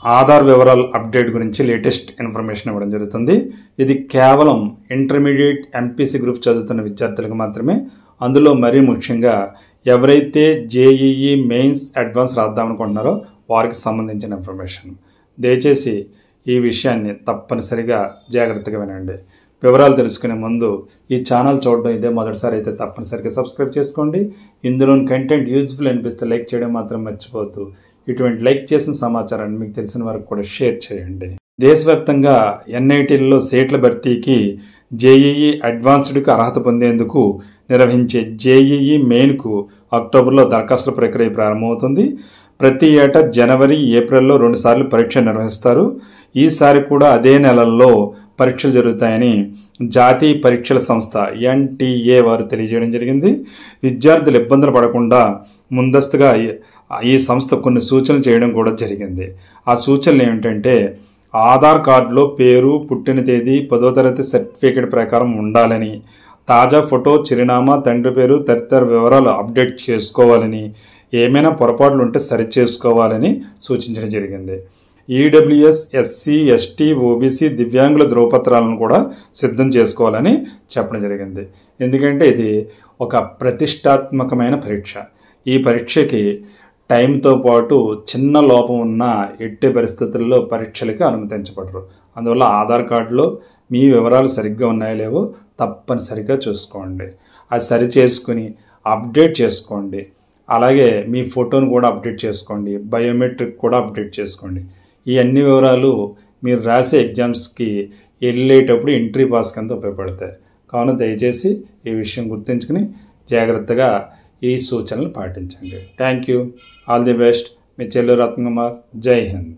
ఆధార్ వివరాల అప్డేట్ గురించి latest information ఇవ్వడం జరుగుతుంది. ఇది కేవలం ఇంటర్మీడియట్ ఎంపీసీ గ్రూప్ చదువుతున్న విద్యార్థులకు మాత్రమే. అందులో మరీ ముఖ్యంగా ఎవరైతే జేఈఈ మెయిన్స్ అడ్వాన్స్ రాద్దామనుకుంటున్నారో వారికి సంబంధించిన ఇన్ఫర్మేషన్. దయచేసి ఈ విషయాన్ని తప్పనిసరిగా జాగ్రత్తగా వినండి. వివరాలు తెలుసుకునే ముందు ఈ ఛానల్ చూడడం ఇదే మొదటిసారి అయితే తప్పనిసరిగా సబ్స్క్రైబ్ చేసుకోండి. ఇందులోని కంటెంట్ యూజ్ఫుల్ అనిపిస్తే లైక్ చేయడం మాత్రం మర్చిపోవద్దు. ఇటువంటి లైక్ చేసిన సమాచారాన్ని మీకు తెలిసిన వరకు కూడా షేర్ చేయండి. దేశవ్యాప్తంగా ఎన్ఐటీలలో సీట్ల భర్తీకి జేఈఈ అడ్వాన్స్డ్కు అర్హత పొందేందుకు నిర్వహించే జేఈఈ మెయిన్కు అక్టోబర్లో దరఖాస్తుల ప్రక్రియ ప్రారంభమవుతుంది. ప్రతి ఏటా జనవరి, ఏప్రిల్లో 2 సార్లు పరీక్ష నిర్వహిస్తారు. ఈసారి కూడా అదే నెలల్లో పరీక్షలు జరుగుతాయని జాతీయ పరీక్షల సంస్థ ఎన్టీఏ వారు తెలియజేయడం జరిగింది. విద్యార్థులు ఇబ్బందులు పడకుండా ముందస్తుగా ఈ సంస్థ కొన్ని సూచనలు చేయడం కూడా జరిగింది. ఆ సూచనలు ఏమిటంటే ఆధార్ కార్డులో పేరు, పుట్టిన తేదీ, 10వ తరగతి సర్టిఫికేట్ ప్రకారం ఉండాలని, తాజా ఫోటో, చిరునామా, తండ్రి పేరు తదితర వివరాలు అప్డేట్ చేసుకోవాలని, ఏమైనా పొరపాట్లు ఉంటే సరిచేసుకోవాలని సూచించడం జరిగింది. ఈడబ్ల్యూఎస్, ఎస్సీ, ఎస్టీ, ఓబీసీ, దివ్యాంగుల ధ్రువపత్రాలను కూడా సిద్ధం చేసుకోవాలని చెప్పడం జరిగింది. ఎందుకంటే ఇది ఒక ప్రతిష్టాత్మకమైన పరీక్ష. ఈ పరీక్షకి టైంతో పాటు చిన్న లోపం ఉన్న ఎట్టి పరిస్థితుల్లో పరీక్షలకి అనుమతించబడరు. అందువల్ల ఆధార్ కార్డులో మీ వివరాలు సరిగ్గా ఉన్నాయో లేవో తప్పనిసరిగా చూసుకోండి. అది సరి చేసుకుని అప్డేట్ చేసుకోండి. అలాగే మీ ఫోటోను కూడా అప్డేట్ చేసుకోండి. బయోమెట్రిక్ కూడా అప్డేట్ చేసుకోండి. ఈ అన్ని వివరాలు మీరు రాసే ఎగ్జామ్స్కి వెళ్ళేటప్పుడు ఎంట్రీ పాస్ కింద ఉపయోగపడతాయి. కావున దయచేసి ఈ విషయం గుర్తుంచుకుని జాగ్రత్తగా ఈ సూచనలు పాటించండి. Thank you. All the best. మీ చెల్లెలు రత్నకుమార్. జై హింద్.